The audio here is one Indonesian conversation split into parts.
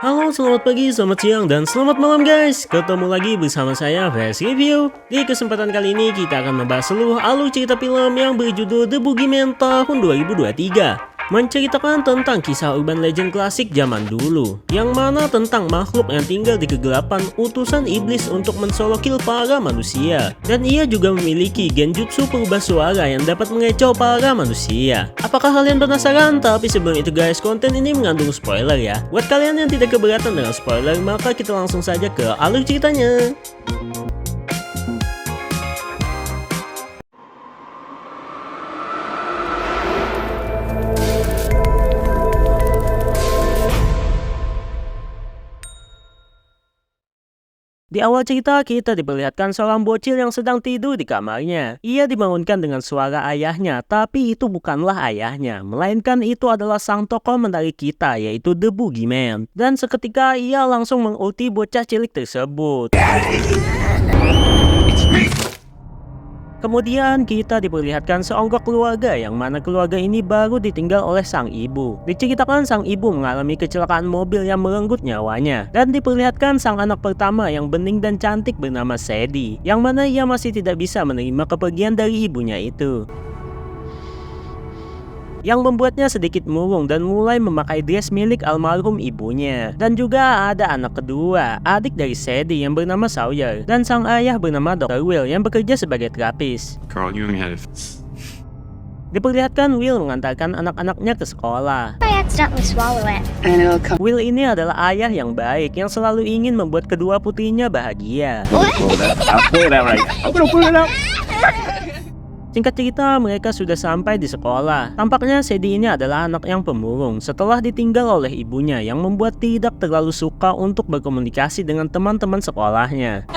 Halo, selamat pagi, selamat siang, dan selamat malam guys. Ketemu lagi bersama saya, Fresh Review. Di kesempatan kali ini kita akan membahas seluruh alur cerita film yang berjudul The Boogeyman tahun 2023. Menceritakan tentang kisah urban legend klasik zaman dulu, yang mana tentang makhluk yang tinggal di kegelapan utusan iblis untuk mensolokil para manusia. Dan ia juga memiliki genjutsu perubah suara yang dapat mengecoh para manusia. Apakah kalian penasaran? Tapi sebelum itu guys, konten ini mengandung spoiler ya. Buat kalian yang tidak keberatan dengan spoiler, maka kita langsung saja ke alur ceritanya. Di awal cerita, kita diperlihatkan seorang bocil yang sedang tidur di kamarnya. Ia dibangunkan dengan suara ayahnya, tapi itu bukanlah ayahnya, melainkan itu adalah sang tokoh menarik kita, yaitu The Boogeyman. Dan seketika ia langsung mengulti bocah cilik tersebut. Kemudian kita diperlihatkan seonggok keluarga yang mana keluarga ini baru ditinggal oleh sang ibu. Diceritakan sang ibu mengalami kecelakaan mobil yang merenggut nyawanya. Dan diperlihatkan sang anak pertama yang bening dan cantik bernama Sadie, yang mana ia masih tidak bisa menerima kepergian dari ibunya itu, yang membuatnya sedikit murung dan mulai memakai dress milik almarhum ibunya. Dan juga ada anak kedua, adik dari Sadie yang bernama Sawyer, dan sang ayah bernama Dr. Will yang bekerja sebagai terapis. Carl, you only had it. Diperlihatkan Will mengantarkan anak-anaknya ke sekolah. I accidentally swallow it. And it'll come. Will ini adalah ayah yang baik yang selalu ingin membuat kedua putrinya bahagia. I'll pull it out right now. I'm gonna pull it out. Singkat cerita, mereka sudah sampai di sekolah. Tampaknya Sadie ini adalah anak yang pemurung setelah ditinggal oleh ibunya yang membuat tidak terlalu suka untuk berkomunikasi dengan teman-teman sekolahnya.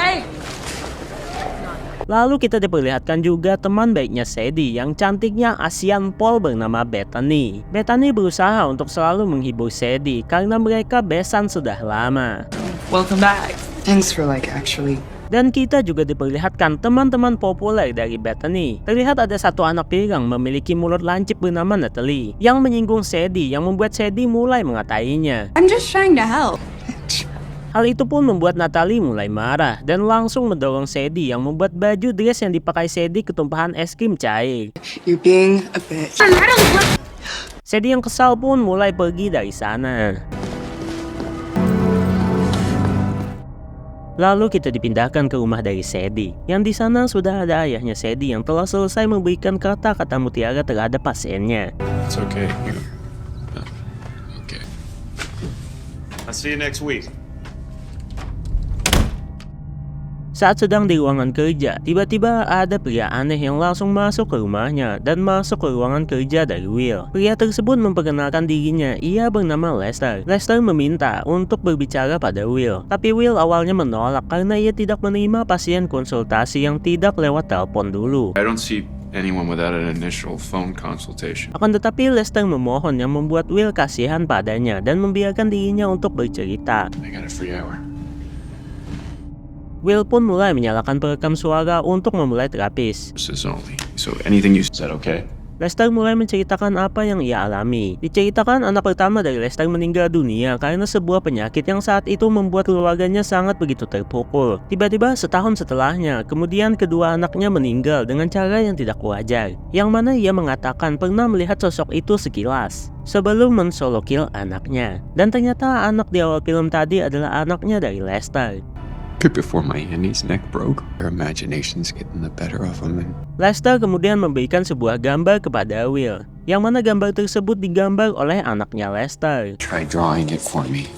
Lalu kita diperlihatkan juga teman baiknya Sadie yang cantiknya Asian Paul bernama Bethany. Bethany berusaha untuk selalu menghibur Sadie karena mereka besan sudah lama. Welcome back. Thanks for actually. Dan kita juga diperlihatkan teman-teman populer dari Bethany. Terlihat ada satu anak pirang memiliki mulut lancip bernama Natalie yang menyinggung Sadie yang membuat Sadie mulai mengatainya. I'm just trying to help. Hal itu pun membuat Natalie mulai marah dan langsung mendorong Sadie yang membuat baju dress yang dipakai Sadie ketumpahan es krim cair. You're being a bitch. Sadie yang kesal pun mulai pergi dari sana. Lalu kita dipindahkan ke rumah dari Sadie, yang di sana sudah ada ayahnya Sadie yang telah selesai memberikan kata-kata mutiara terhadap pasiennya. It's okay. Okay. I'll see you next week. Saat sedang di ruangan kerja, tiba-tiba ada pria aneh yang langsung masuk ke rumahnya dan masuk ke ruangan kerja dari Will. Pria tersebut memperkenalkan dirinya, ia bernama Lester. Lester meminta untuk berbicara pada Will, tapi Will awalnya menolak karena ia tidak menerima pasien konsultasi yang tidak lewat telepon dulu. I don't see anyone without an initial phone consultation. Akan tetapi Lester memohon yang membuat Will kasihan padanya dan membiarkan dirinya untuk bercerita. I got a free hour. Will pun mulai menyalakan perekam suara untuk memulai terapis. This is only. So anything you said, okay? Lester mulai menceritakan apa yang ia alami. Diceritakan anak pertama dari Lester meninggal dunia karena sebuah penyakit yang saat itu membuat keluarganya sangat begitu terpukul. Tiba-tiba setahun setelahnya, kemudian kedua anaknya meninggal dengan cara yang tidak wajar. Yang mana ia mengatakan pernah melihat sosok itu sekilas sebelum mensolokil anaknya. Dan ternyata anak di awal film tadi adalah anaknya dari Lester. Before my Annie's neck broke, their imaginations getting the better of them. Lester kemudian memberikan sebuah gambar kepada Will, yang mana gambar tersebut digambar oleh anaknya Lester. Try drawing it for me.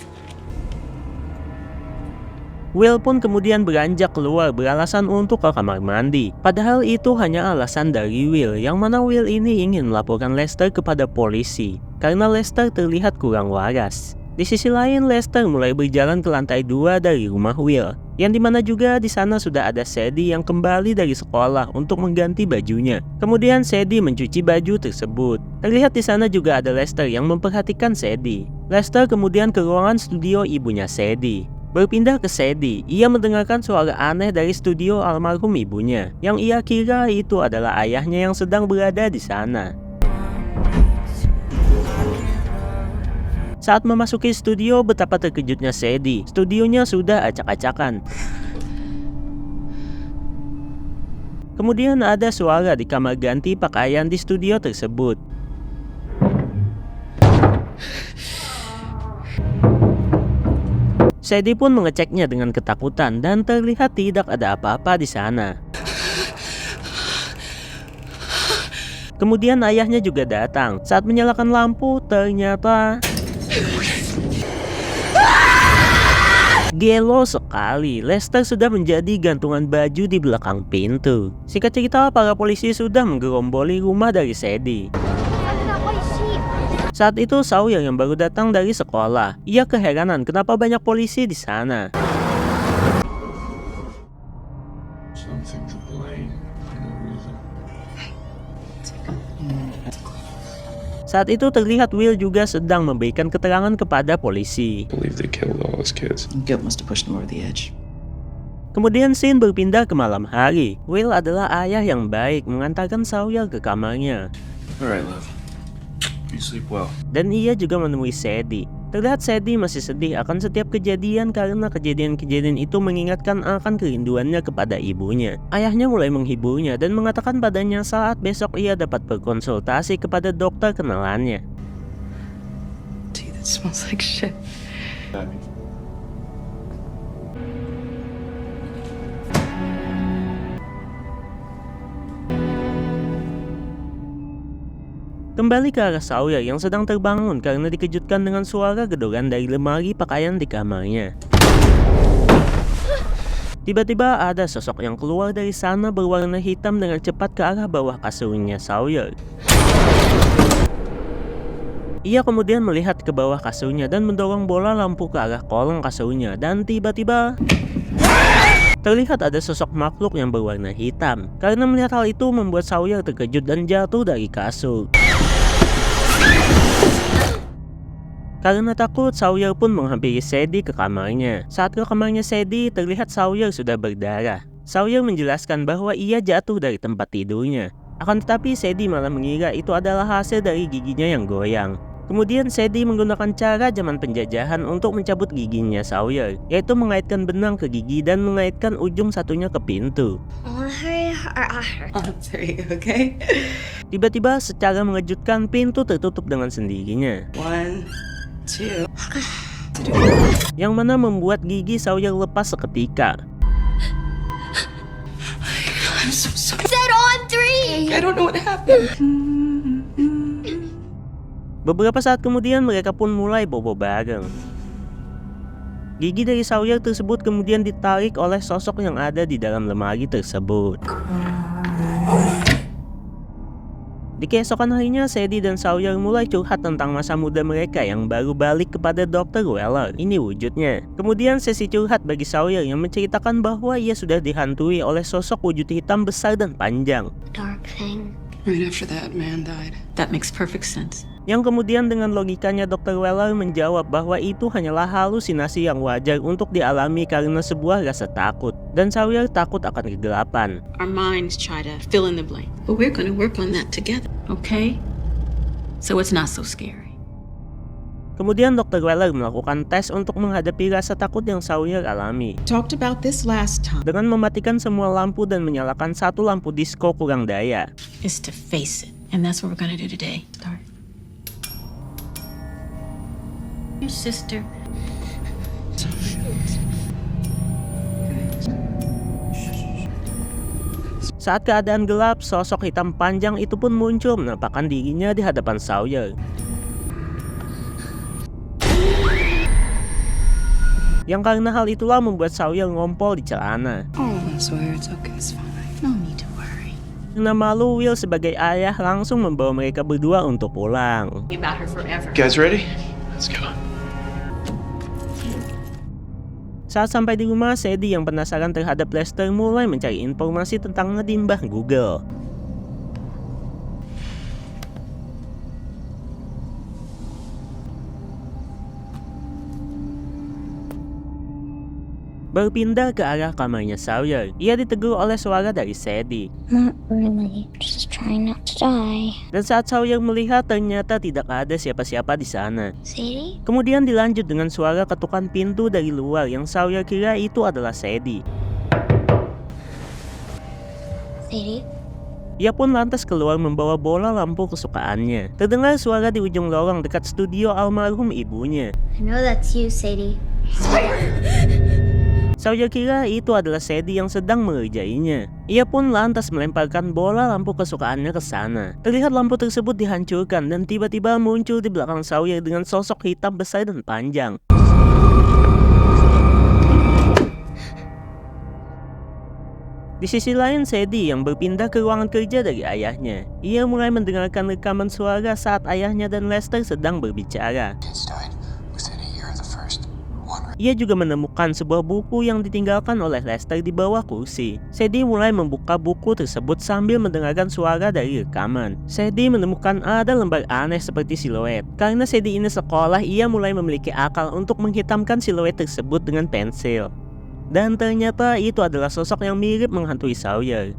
Will pun kemudian beranjak keluar beralasan untuk ke kamar mandi. Padahal itu hanya alasan dari Will, yang mana Will ini ingin melaporkan Lester kepada polisi karena Lester terlihat kurang waras. Di sisi lain, Lester mulai berjalan ke lantai 2 dari rumah Will, yang dimana juga di sana sudah ada Sadie yang kembali dari sekolah untuk mengganti bajunya. Kemudian Sadie mencuci baju tersebut. Terlihat di sana juga ada Lester yang memperhatikan Sadie. Lester kemudian ke ruangan studio ibunya Sadie. Berpindah ke Sadie, ia mendengarkan suara aneh dari studio almarhum ibunya, yang ia kira itu adalah ayahnya yang sedang berada di sana. Saat memasuki studio, betapa terkejutnya Sadie. Studionya sudah acak-acakan. Kemudian ada suara di kamar ganti pakaian di studio tersebut. Sadie pun mengeceknya dengan ketakutan dan terlihat tidak ada apa-apa di sana. Kemudian ayahnya juga datang. Saat menyalakan lampu, ternyata gelo sekali. Lester sudah menjadi gantungan baju di belakang pintu. Singkat cerita, para polisi sudah menggeromboli rumah dari Sadie. Saat itu Sawyer yang baru datang dari sekolah. Ia keheranan kenapa banyak polisi di sana. Something to blame for no reason. Saat itu terlihat Will juga sedang memberikan keterangan kepada polisi. Believe they killed all his kids. Guilt must have pushed him over the edge. Kemudian scene berpindah ke malam hari. Will adalah ayah yang baik mengantarkan Sawyer ke kamarnya. All right, love. You sleep well. Dan ia juga menemui Sadie. Terlihat Sadie masih sedih akan setiap kejadian karena kejadian-kejadian itu mengingatkan akan kerinduannya kepada ibunya. Ayahnya mulai menghiburnya dan mengatakan padanya saat besok ia dapat berkonsultasi kepada dokter kenalannya. Tea that smells like shit. Kembali ke arah Sawyer yang sedang terbangun karena dikejutkan dengan suara gedoran dari lemari pakaian di kamarnya. Tiba-tiba ada sosok yang keluar dari sana berwarna hitam dengan cepat ke arah bawah kasurnya Sawyer. Ia kemudian melihat ke bawah kasurnya dan mendorong bola lampu ke arah kolong kasurnya dan tiba-tiba terlihat ada sosok makhluk yang berwarna hitam. Karena melihat hal itu membuat Sawyer terkejut dan jatuh dari kasur. Karena takut, Sawyer pun menghampiri Sadie ke kamarnya. Saat ke kamarnya Sadie, terlihat Sawyer sudah berdarah. Sawyer menjelaskan bahwa ia jatuh dari tempat tidurnya. Akan tetapi Sadie malah mengira itu adalah hasil dari giginya yang goyang. Kemudian Sadie menggunakan cara zaman penjajahan untuk mencabut giginya Sawyer, yaitu mengaitkan benang ke gigi dan mengaitkan ujung satunya ke pintu. Oh, sorry, okay? Tiba-tiba secara mengejutkan pintu tertutup dengan sendirinya. 1, 2. Yang mana membuat gigi Sawyer lepas seketika. I'm so sorry. Set on 3! I don't know what happened. Beberapa saat kemudian mereka pun mulai bobo bareng. Gigi dari Sawyer tersebut kemudian ditarik oleh sosok yang ada di dalam lemari tersebut. Di keesokan harinya, Sadie dan Sawyer mulai curhat tentang masa muda mereka yang baru balik kepada Dr. Weller. Ini wujudnya. Kemudian sesi curhat bagi Sawyer yang menceritakan bahwa ia sudah dihantui oleh sosok wujud hitam besar dan panjang. Dark thing. Right after that man died. That makes perfect sense. Yang kemudian dengan logikanya Dr. Weller menjawab bahwa itu hanyalah halusinasi yang wajar untuk dialami karena sebuah rasa takut. Dan Sawyer takut akan kegelapan. Our minds try to fill in the blank, but we're going to work on that together, okay? So it's not so scary. Kemudian Dr. Weller melakukan tes untuk menghadapi rasa takut yang Sawyer alami. Talked about this last time. Dengan mematikan semua lampu dan menyalakan satu lampu disco kurang daya. Is to face it, and that's what we're going to do today. Start. Your sister. Saat keadaan gelap, sosok hitam panjang itu pun muncul menampakkan dirinya di hadapan Sawyer. Yang karena hal itulah membuat Sawyer ngompol di celana. Oh, I swear it's okay, it's fine. No need to worry. Karena malu, Will sebagai ayah langsung membawa mereka berdua untuk pulang. About her forever. Guys ready? Let's go. Saat sampai di rumah, Sadie yang penasaran terhadap Lester mulai mencari informasi tentang ngedimbah Google. berpindah ke arah kamarnya Sawyer. Ia ditegur oleh suara dari Sadie. Not really. Just trying not to die. Dan saat Sawyer melihat, ternyata tidak ada siapa-siapa di sana. Sadie? Kemudian dilanjut dengan suara ketukan pintu dari luar yang Sawyer kira itu adalah Sadie. Sadie? Ia pun lantas keluar membawa bola lampu kesukaannya. Terdengar suara di ujung lorong dekat studio almarhum ibunya. I know that's you, Sadie. Sawyer kira itu adalah Sadie yang sedang mengerjainya. Ia pun lantas melemparkan bola lampu kesukaannya ke sana. Terlihat lampu tersebut dihancurkan dan tiba-tiba muncul di belakang Sawyer dengan sosok hitam besar dan panjang. Di sisi lain, Sadie yang berpindah ke ruangan kerja dari ayahnya. Ia mulai mendengarkan rekaman suara saat ayahnya dan Lester sedang berbicara. Ia juga menemukan sebuah buku yang ditinggalkan oleh Lester di bawah kursi. Sadie mulai membuka buku tersebut sambil mendengarkan suara dari rekaman. Sadie menemukan ada lembar aneh seperti siluet. Karena Sadie ini sekolah, ia mulai memiliki akal untuk menghitamkan siluet tersebut dengan pensil. Dan ternyata itu adalah sosok yang mirip menghantui Sawyer.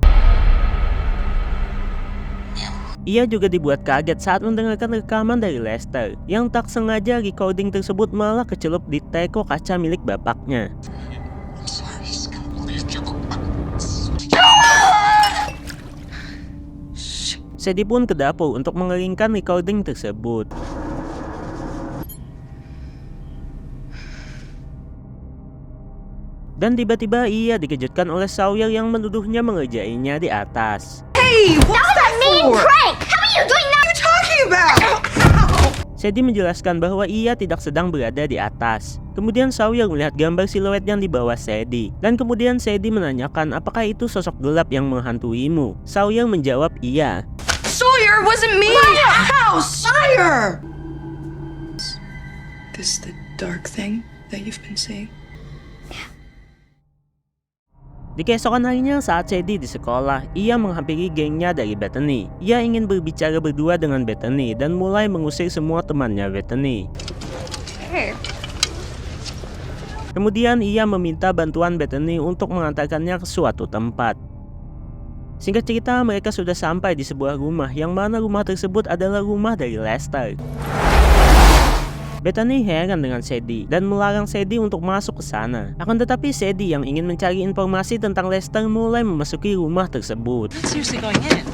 Ia juga dibuat kaget saat mendengarkan rekaman dari Lester, yang tak sengaja recording tersebut malah kecelup di teko kaca milik bapaknya. Sadie pun ke dapur untuk mengeringkan recording tersebut. Dan tiba-tiba ia dikejutkan oleh Sawyer yang menuduhnya mengerjainya di atas. Hey, what's that for? Prank! How are you doing that? What are you talking about? Sadie menjelaskan bahwa ia tidak sedang berada di atas. Kemudian Sawyer melihat gambar siluet yang di bawah Sadie. Dan kemudian Sadie menanyakan apakah itu sosok gelap yang menghantuimu. Sawyer menjawab iya. Sawyer, wasn't me! How? Sawyer! This the dark thing that you've been seeing? Di keesokan harinya saat Sadie di sekolah, ia menghampiri gengnya dari Bethany. Ia ingin berbicara berdua dengan Bethany dan mulai mengusir semua temannya Bethany. Kemudian ia meminta bantuan Bethany untuk mengantarkannya ke suatu tempat. Singkat cerita, mereka sudah sampai di sebuah rumah yang mana rumah tersebut adalah rumah dari Lester. Bethany heran dengan Sadie dan melarang Sadie untuk masuk ke sana. Akan tetapi Sadie yang ingin mencari informasi tentang Lester mulai memasuki rumah tersebut. Seriously going in.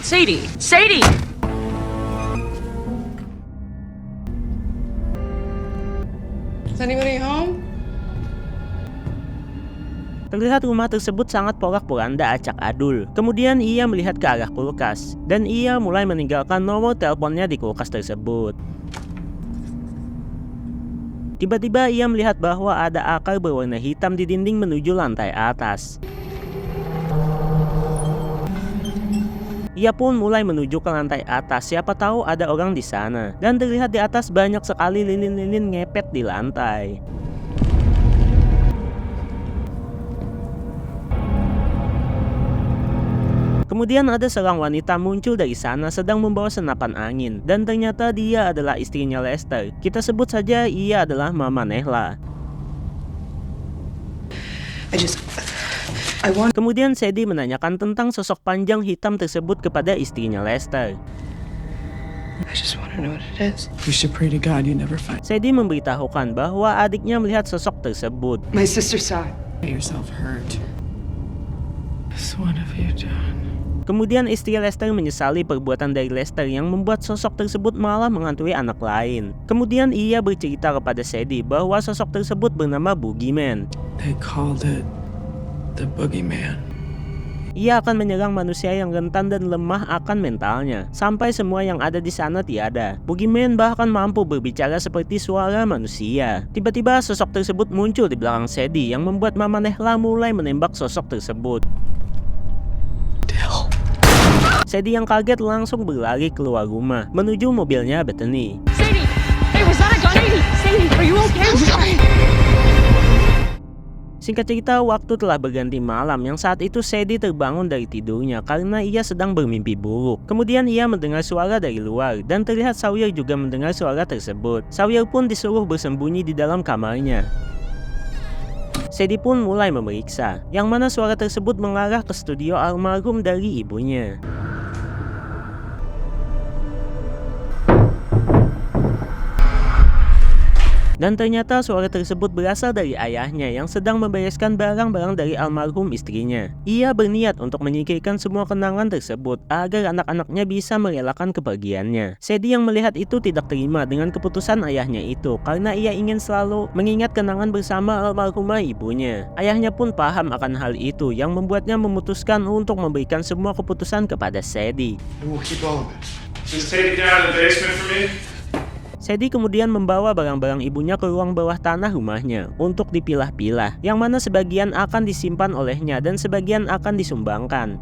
Sadie! Sadie! Is anybody home? Terlihat rumah tersebut sangat porak-poranda acak adul. Kemudian ia melihat ke arah kulkas dan ia mulai meninggalkan nomor teleponnya di kulkas tersebut. Tiba-tiba ia melihat bahwa ada akar berwarna hitam di dinding menuju lantai atas. Ia pun mulai menuju ke lantai atas, siapa tahu ada orang di sana. Dan terlihat di atas banyak sekali lilin-lilin ngepet di lantai. Kemudian ada seorang wanita muncul dari sana sedang membawa senapan angin. Dan ternyata dia adalah istrinya Lester. Kita sebut saja ia adalah Mama Nehla. Kemudian Sadie menanyakan tentang sosok panjang hitam tersebut kepada istrinya Lester. I just want to know what it is. You should pray to God you never find Sadie memberitahukan bahwa adiknya melihat sosok tersebut. My sister saw it. yourself hurt. What have you done? Kemudian istri Lester menyesali perbuatan dari Lester yang membuat sosok tersebut malah menghantui anak lain. Kemudian ia bercerita kepada Sadie bahwa sosok tersebut bernama Boogeyman. They called it the Boogeyman. Ia akan menyerang manusia yang rentan dan lemah akan mentalnya, sampai semua yang ada di sana tiada. Boogeyman bahkan mampu berbicara seperti suara manusia. Tiba-tiba sosok tersebut muncul di belakang Sadie yang membuat Mama Nehla mulai menembak sosok tersebut. Sadie yang kaget langsung berlari keluar rumah menuju mobilnya Bethany. Sadie! Hey, was that a gun? Sadie, are you okay? Singkat cerita, waktu telah berganti malam yang saat itu Sadie terbangun dari tidurnya karena ia sedang bermimpi buruk. Kemudian ia mendengar suara dari luar dan terlihat Sawyer juga mendengar suara tersebut. Sawyer pun disuruh bersembunyi di dalam kamarnya. Sadie pun mulai memeriksa, yang mana suara tersebut mengarah ke studio almarhum dari ibunya. Dan ternyata suara tersebut berasal dari ayahnya yang sedang membereskan barang-barang dari almarhum istrinya. Ia berniat untuk menyingkirkan semua kenangan tersebut agar anak-anaknya bisa merelakan kepergiannya. Sadie yang melihat itu tidak terima dengan keputusan ayahnya itu karena ia ingin selalu mengingat kenangan bersama almarhumah ibunya. Ayahnya pun paham akan hal itu yang membuatnya memutuskan untuk memberikan semua keputusan kepada Sadie. We'll keep all of it. Just take it down to the basement for me. Sadie kemudian membawa barang-barang ibunya ke ruang bawah tanah rumahnya untuk dipilah-pilah, yang mana sebagian akan disimpan olehnya dan sebagian akan disumbangkan.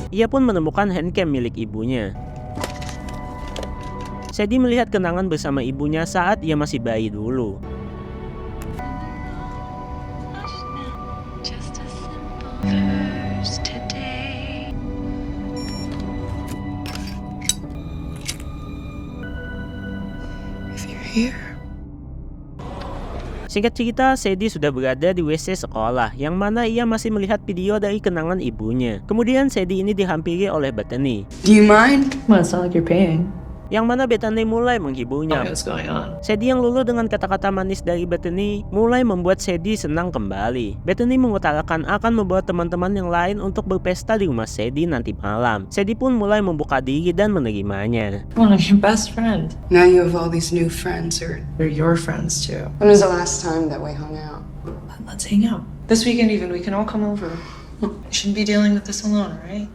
Ia pun menemukan handcam milik ibunya. Sadie melihat kenangan bersama ibunya saat ia masih bayi dulu. Singkat cerita, Sadie sudah berada di WC sekolah, yang mana ia masih melihat video dari kenangan ibunya. Kemudian Sadie ini dihampiri oleh Bethany, Do you mind? Well, it's not like you're paying. yang mana Bethany mulai menghiburnya. What's going on? Sadie yang luluh dengan kata-kata manis dari Bethany mulai membuat Sadie senang kembali. Bethany mengutarakan akan membawa teman-teman yang lain untuk berpesta di rumah Sadie nanti malam. Sadie pun mulai membuka diri dan menerimanya. One of your best friend. Now you have all these new friends, or They're your friends too. when was the last time that we hung out? Let's hang out. This weekend even, we can all come over. You shouldn't be dealing with this alone, right?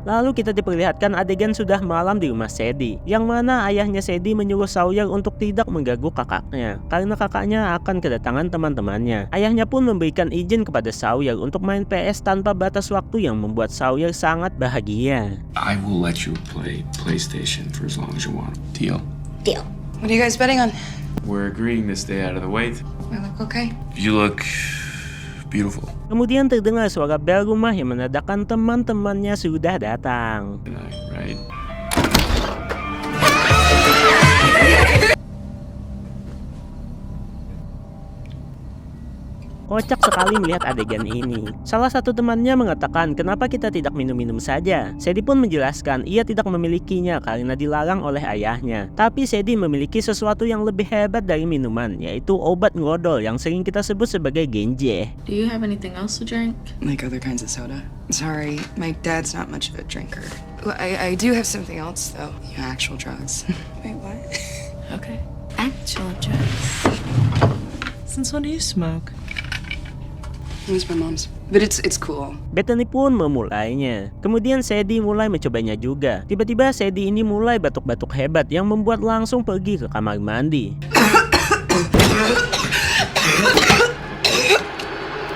Lalu kita diperlihatkan adegan sudah malam di rumah Sadie, yang mana ayahnya Sadie menyuruh Sawyer untuk tidak mengganggu kakaknya, karena kakaknya akan kedatangan teman-temannya. Ayahnya pun memberikan izin kepada Sawyer untuk main PS tanpa batas waktu yang membuat Sawyer sangat bahagia. I will let you play PlayStation for as long as you want. Deal? Deal. what are you guys betting on? We're agreeing to stay out of the way. I look okay. You look beautiful Kemudian terdengar suara bel rumah yang menandakan teman-temannya sudah datang. tonight, right? Kocak sekali melihat adegan ini. Salah satu temannya mengatakan, kenapa kita tidak minum-minum saja? Sadie pun menjelaskan ia tidak memilikinya karena dilarang oleh ayahnya. Tapi Sadie memiliki sesuatu yang lebih hebat dari minuman, yaitu obat ngodol yang sering kita sebut sebagai genje. Do you have anything else to drink? Like other kinds of soda. Sorry, my dad's not much of a drinker. Well, I do have something else though. Actual drugs. Wait, what? Okay. Actual drugs. Since when do you smoke? It was my mom's, but it's cool. Bethany pun memulainya. Kemudian Sadie mulai mencobanya juga. Tiba-tiba Sadie ini mulai batuk-batuk hebat yang membuat langsung pergi ke kamar mandi.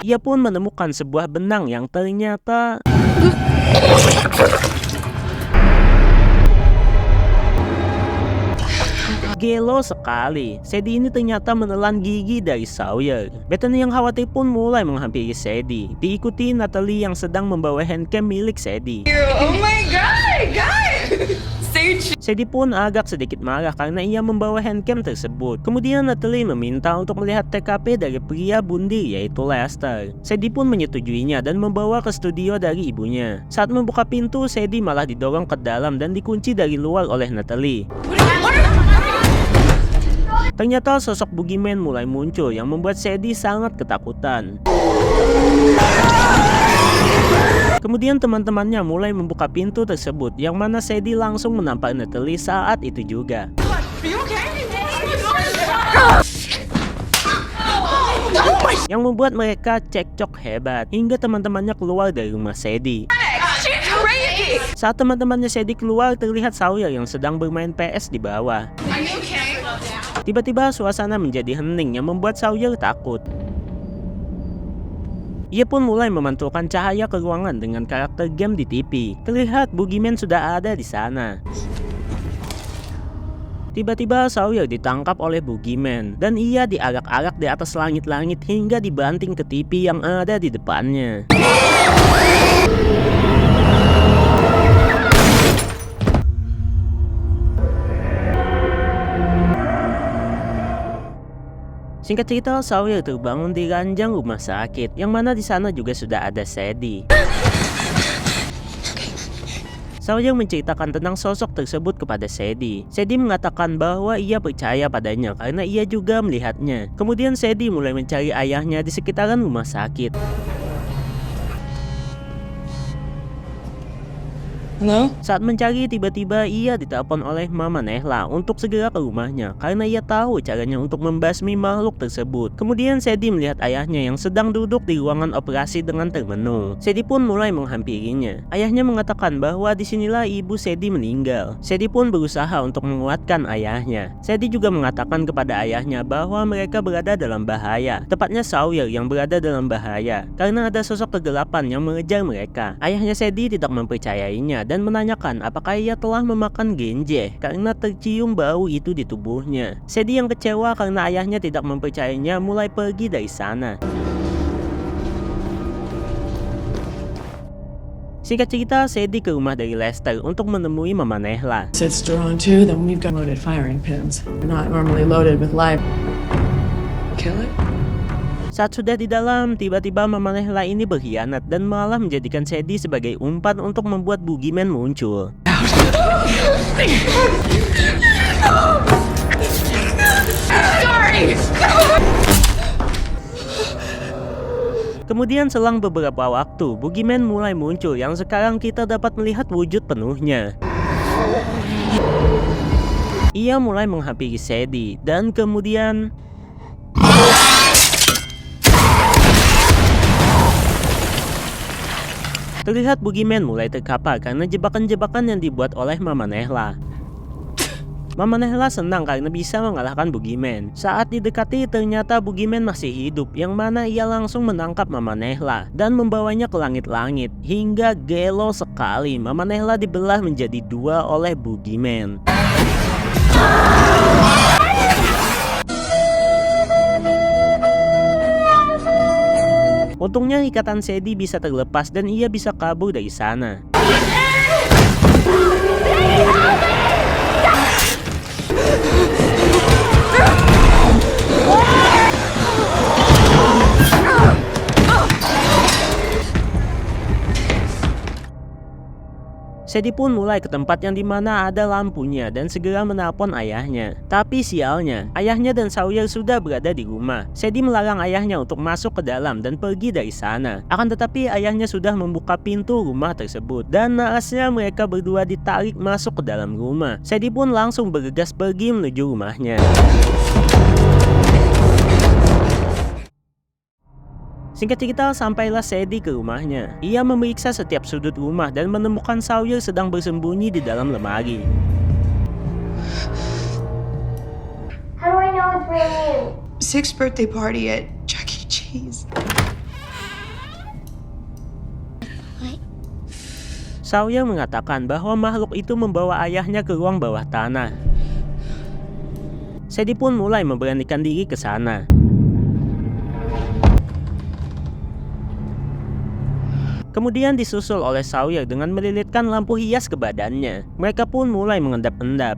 Ia pun menemukan sebuah benang yang ternyata gelo sekali. Sadie ini ternyata menelan gigi dari Sawyer. Bethany yang khawatir pun mulai menghampiri Sadie, diikuti Natalie yang sedang membawa handcam milik Sadie. Oh my god, guys! Sadie pun agak sedikit marah karena ia membawa handcam tersebut. Kemudian Natalie meminta untuk melihat TKP dari pria bundi yaitu Lester. Sadie pun menyetujuinya dan membawa ke studio dari ibunya. Saat membuka pintu, Sadie malah didorong ke dalam dan dikunci dari luar oleh Natalie. Ternyata sosok boogeyman mulai muncul yang membuat Sadie sangat ketakutan. Kemudian teman-temannya mulai membuka pintu tersebut, yang mana Sadie langsung menampar Natalie saat itu juga. Yang membuat mereka cekcok hebat hingga teman-temannya keluar dari rumah Sadie. Saat teman-temannya Sadie keluar, terlihat Sawyer yang sedang bermain PS di bawah. Tiba-tiba suasana menjadi hening yang membuat Sawyer takut. Ia pun mulai memantulkan cahaya ke ruangan dengan karakter game di TV. Terlihat boogeyman sudah ada di sana. Tiba-tiba Sawyer ditangkap oleh Boogeyman dan ia diarak-arak di atas langit-langit hingga dibanting ke TV yang ada di depannya. Singkat cerita, Sawyer terbangun di ranjang rumah sakit, yang mana di sana juga sudah ada Sadie. Sawyer menceritakan tentang sosok tersebut kepada Sadie. Sadie mengatakan bahwa ia percaya padanya karena ia juga melihatnya. Kemudian Sadie mulai mencari ayahnya di sekitaran rumah sakit. Hello? Saat mencari, tiba-tiba ia ditelepon oleh Mama Nehla untuk segera ke rumahnya karena ia tahu caranya untuk membasmi makhluk tersebut. Kemudian Sadie melihat ayahnya yang sedang duduk di ruangan operasi dengan termenung. Sadie pun mulai menghampirinya. Ayahnya mengatakan bahwa disinilah ibu Sadie meninggal. Sadie pun berusaha untuk menguatkan ayahnya. Sadie juga mengatakan kepada ayahnya bahwa mereka berada dalam bahaya. Tepatnya Sawyer yang berada dalam bahaya karena ada sosok kegelapan yang mengejar mereka. Ayahnya Sadie tidak mempercayainya dan menanyakan apakah ia telah memakan genjeh karena tercium bau itu di tubuhnya. Sadie yang kecewa karena ayahnya tidak mempercayainya mulai pergi dari sana. Singkat cerita, Sadie ke rumah dari Lester untuk menemui Mama Nehla. It's drawn too, then we've got loaded firing pins. They're not normally loaded with live. Kill it? Saat sudah di dalam, tiba-tiba Mama Nehla ini berkhianat dan malah menjadikan Sadie sebagai umpan untuk membuat Boogeyman muncul. Kemudian selang beberapa waktu, Boogeyman mulai muncul yang sekarang kita dapat melihat wujud penuhnya. Ia mulai menghampiri Sadie dan kemudian terlihat Boogeyman mulai terkapar karena jebakan-jebakan yang dibuat oleh Mama Nehla. Mama Nehla senang karena bisa mengalahkan Boogeyman. Saat didekati, ternyata Boogeyman masih hidup, yang mana ia langsung menangkap Mama Nehla dan membawanya ke langit-langit. Hingga gelo sekali, Mama Nehla dibelah menjadi dua oleh Boogeyman. Untungnya ikatan Sadie bisa terlepas dan ia bisa kabur dari sana. Sadie pun mulai ke tempat yang dimana ada lampunya dan segera menelpon ayahnya. Tapi sialnya, ayahnya dan Sawyer sudah berada di rumah. Sadie melarang ayahnya untuk masuk ke dalam dan pergi dari sana. Akan tetapi ayahnya sudah membuka pintu rumah tersebut dan naasnya mereka berdua ditarik masuk ke dalam rumah. Sadie pun langsung bergegas pergi menuju rumahnya. Singkat cerita, sampailah Sadie ke rumahnya. Ia memeriksa setiap sudut rumah dan menemukan Sawyer sedang bersembunyi di dalam lemari. How do I know it's really you? 6th birthday party at Chuck E. Cheese. Sawyer mengatakan bahwa makhluk itu membawa ayahnya ke ruang bawah tanah. Sadie pun mulai memberanikan diri ke sana. Kemudian disusul oleh Sawyer dengan melilitkan lampu hias ke badannya. Mereka pun mulai mengendap-endap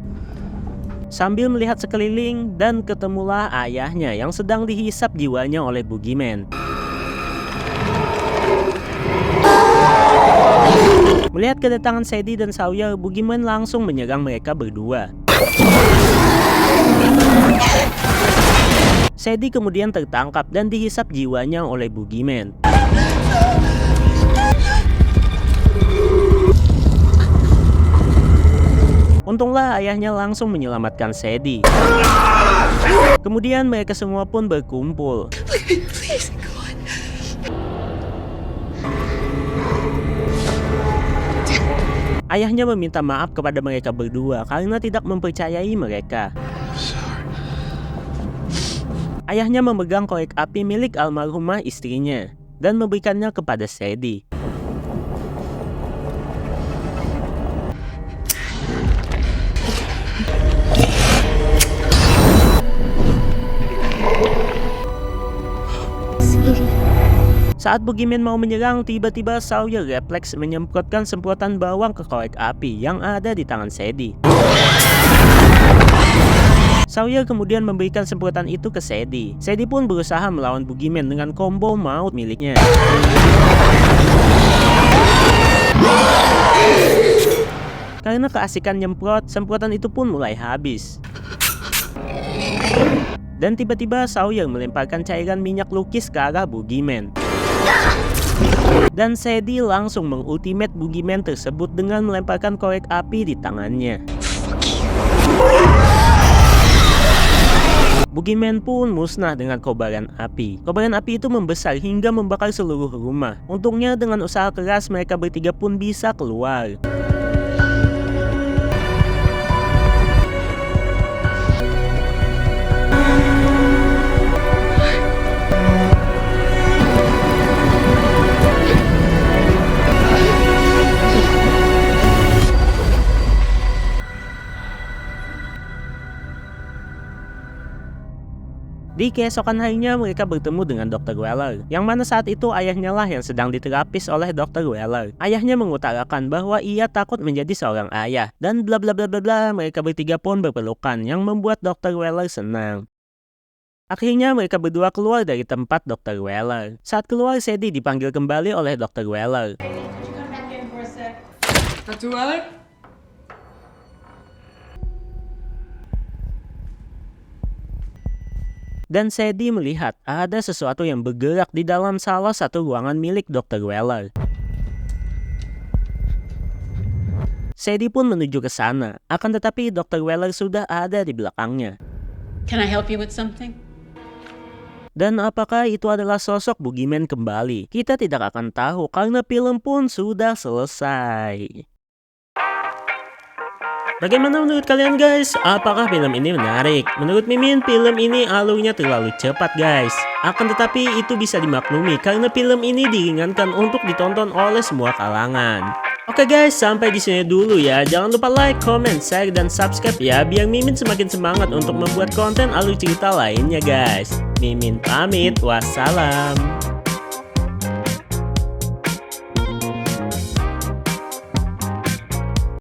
sambil melihat sekeliling dan ketemulah ayahnya yang sedang dihisap jiwanya oleh Boogeyman. Melihat kedatangan Sadie dan Sawyer, Boogeyman langsung menyerang mereka berdua. Sadie kemudian tertangkap dan dihisap jiwanya oleh Boogeyman. Untunglah ayahnya langsung menyelamatkan Sadie. Kemudian mereka semua pun berkumpul. Please, go on. Ayahnya meminta maaf kepada mereka berdua karena tidak mempercayai mereka. Ayahnya memegang korek api milik almarhumah istrinya dan memberikannya kepada Sadie. Saat Boogeyman mau menyerang, tiba-tiba Sawyer refleks menyemprotkan semprotan bawang ke korek api yang ada di tangan Sadie. Sawyer kemudian memberikan semprotan itu ke Sadie. Sadie pun berusaha melawan Boogeyman dengan combo maut miliknya. Karena keasikan nyemprot, semprotan itu pun mulai habis. Dan tiba-tiba Sawyer melemparkan cairan minyak lukis ke arah Boogeyman. Dan Sadie langsung mengultimate Boogeyman tersebut dengan melemparkan korek api di tangannya. Boogeyman pun musnah dengan kobaran api. Kobaran api itu membesar hingga membakar seluruh rumah. Untungnya dengan usaha keras mereka bertiga pun bisa keluar. Di keesokan harinya mereka bertemu dengan Dr. Weller, yang mana saat itu ayahnya lah yang sedang diterapis oleh Dr. Weller. Ayahnya mengutarakan bahwa ia takut menjadi seorang ayah, dan bla bla bla bla bla. Mereka bertiga pun berpelukan yang membuat Dr. Weller senang. Akhirnya mereka berdua keluar dari tempat Dr. Weller. Saat keluar, Sadie dipanggil kembali oleh Dr. Weller. Dr. Weller? Dan Sadie melihat ada sesuatu yang bergerak di dalam salah satu ruangan milik Dr. Weller. Sadie pun menuju ke sana, akan tetapi Dr. Weller sudah ada di belakangnya. Can I help you with something? Dan apakah itu adalah sosok Boogeyman kembali? Kita tidak akan tahu karena film pun sudah selesai. Bagaimana menurut kalian guys? Apakah film ini menarik? Menurut Mimin, film ini alurnya terlalu cepat guys. Akan tetapi itu bisa dimaklumi karena film ini diringankan untuk ditonton oleh semua kalangan. Oke guys, sampai di sini dulu ya. Jangan lupa like, comment, share, dan subscribe ya, biar Mimin semakin semangat untuk membuat konten alur cerita lainnya guys. Mimin pamit, wassalam.